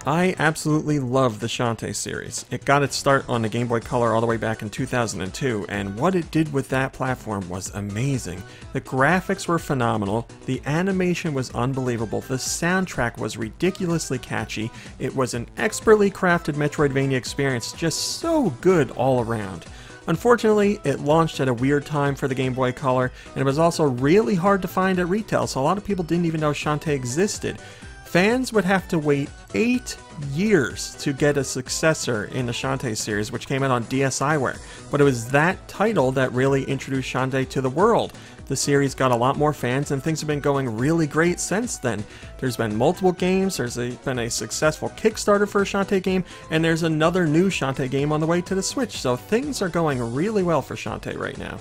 I absolutely love the Shantae series. It got its start on the Game Boy Color all the way back in 2002, and what it did with that platform was amazing. The graphics were phenomenal, the animation was unbelievable, the soundtrack was ridiculously catchy, it was an expertly crafted Metroidvania experience, just so good all around. Unfortunately, it launched at a weird time for the Game Boy Color, and it was also really hard to find at retail, so a lot of people didn't even know Shantae existed. Fans would have to wait 8 years to get a successor in the Shantae series, which came out on DSiWare, but it was that title that really introduced Shantae to the world. The series got a lot more fans, and things have been going really great since then. There's been multiple games, there's been a successful Kickstarter for a Shantae game, and there's another new Shantae game on the way to the Switch, so things are going really well for Shantae right now.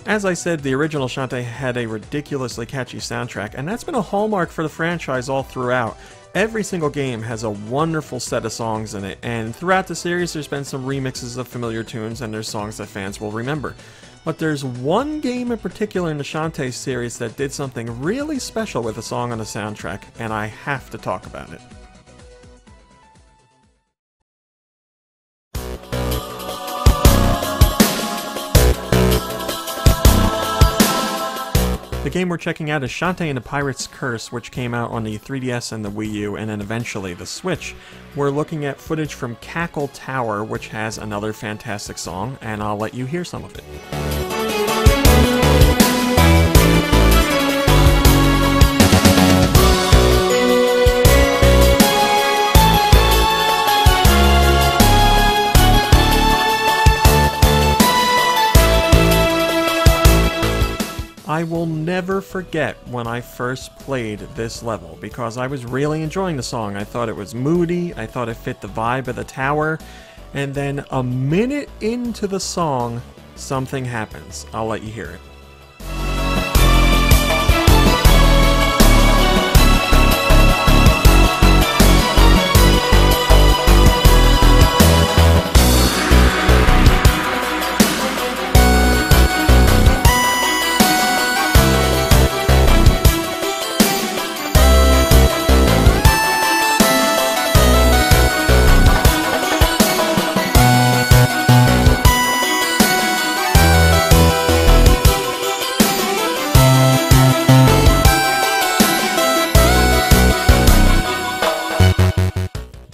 As I said, the original Shantae had a ridiculously catchy soundtrack, and that's been a hallmark for the franchise all throughout. Every single game has a wonderful set of songs in it, and throughout the series there's been some remixes of familiar tunes and there's songs that fans will remember. But there's one game in particular in the Shantae series that did something really special with a song on the soundtrack, and I have to talk about it. The game we're checking out is Shantae and the Pirate's Curse, which came out on the 3DS and the Wii U, and then eventually the Switch. We're looking at footage from Cackle Tower, which has another fantastic song, and I'll let you hear some of it. I will never forget when I first played this level, because I was really enjoying the song. I thought it was moody, I thought it fit the vibe of the tower, and then a minute into the song, something happens. I'll let you hear it.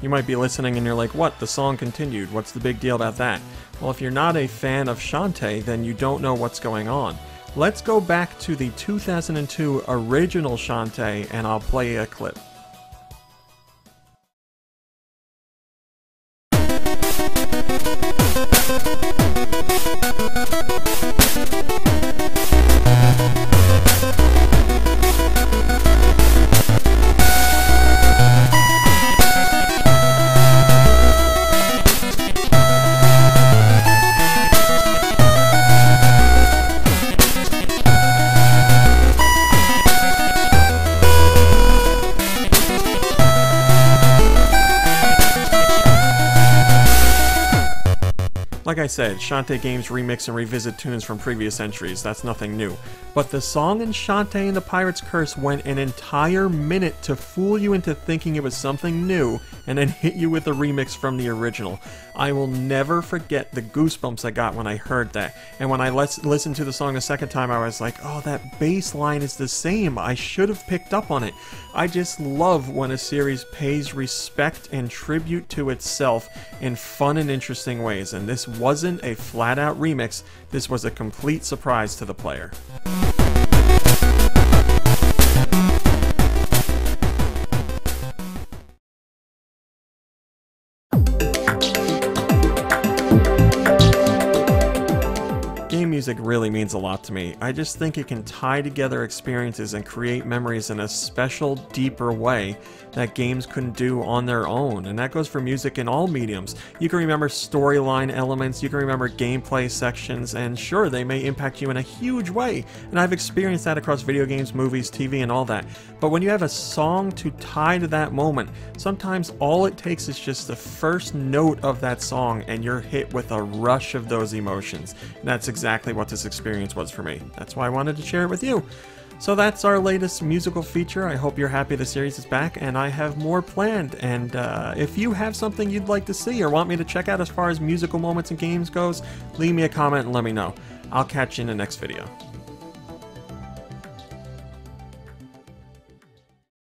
You might be listening and you're like, what? The song continued. What's the big deal about that? Well, if you're not a fan of Shantae, then you don't know what's going on. Let's go back to the 2002 original Shantae and I'll play a clip. Like I said, Shantae games remix and revisit tunes from previous entries, that's nothing new. But the song in Shantae and the Pirate's Curse went an entire minute to fool you into thinking it was something new, and then hit you with a remix from the original. I will never forget the goosebumps I got when I heard that, and when I listened to the song a second time I was like, oh, that bass line is the same, I should have picked up on it. I just love when a series pays respect and tribute to itself in fun and interesting ways, and this wasn't a flat-out remix, this was a complete surprise to the player. Game music really means a lot to me. I just think it can tie together experiences and create memories in a special, deeper way that games couldn't do on their own, and that goes for music in all mediums. You can remember storyline elements, you can remember gameplay sections, and sure, they may impact you in a huge way, and I've experienced that across video games, movies, TV, and all that. But when you have a song to tie to that moment, sometimes all it takes is just the first note of that song and you're hit with a rush of those emotions. And that's exactly exactly what this experience was for me. That's why I wanted to share it with you. So that's our latest musical feature. I hope you're happy the series is back, and I have more planned. And if you have something you'd like to see or want me to check out as far as musical moments in games goes, leave me a comment and let me know. I'll catch you in the next video.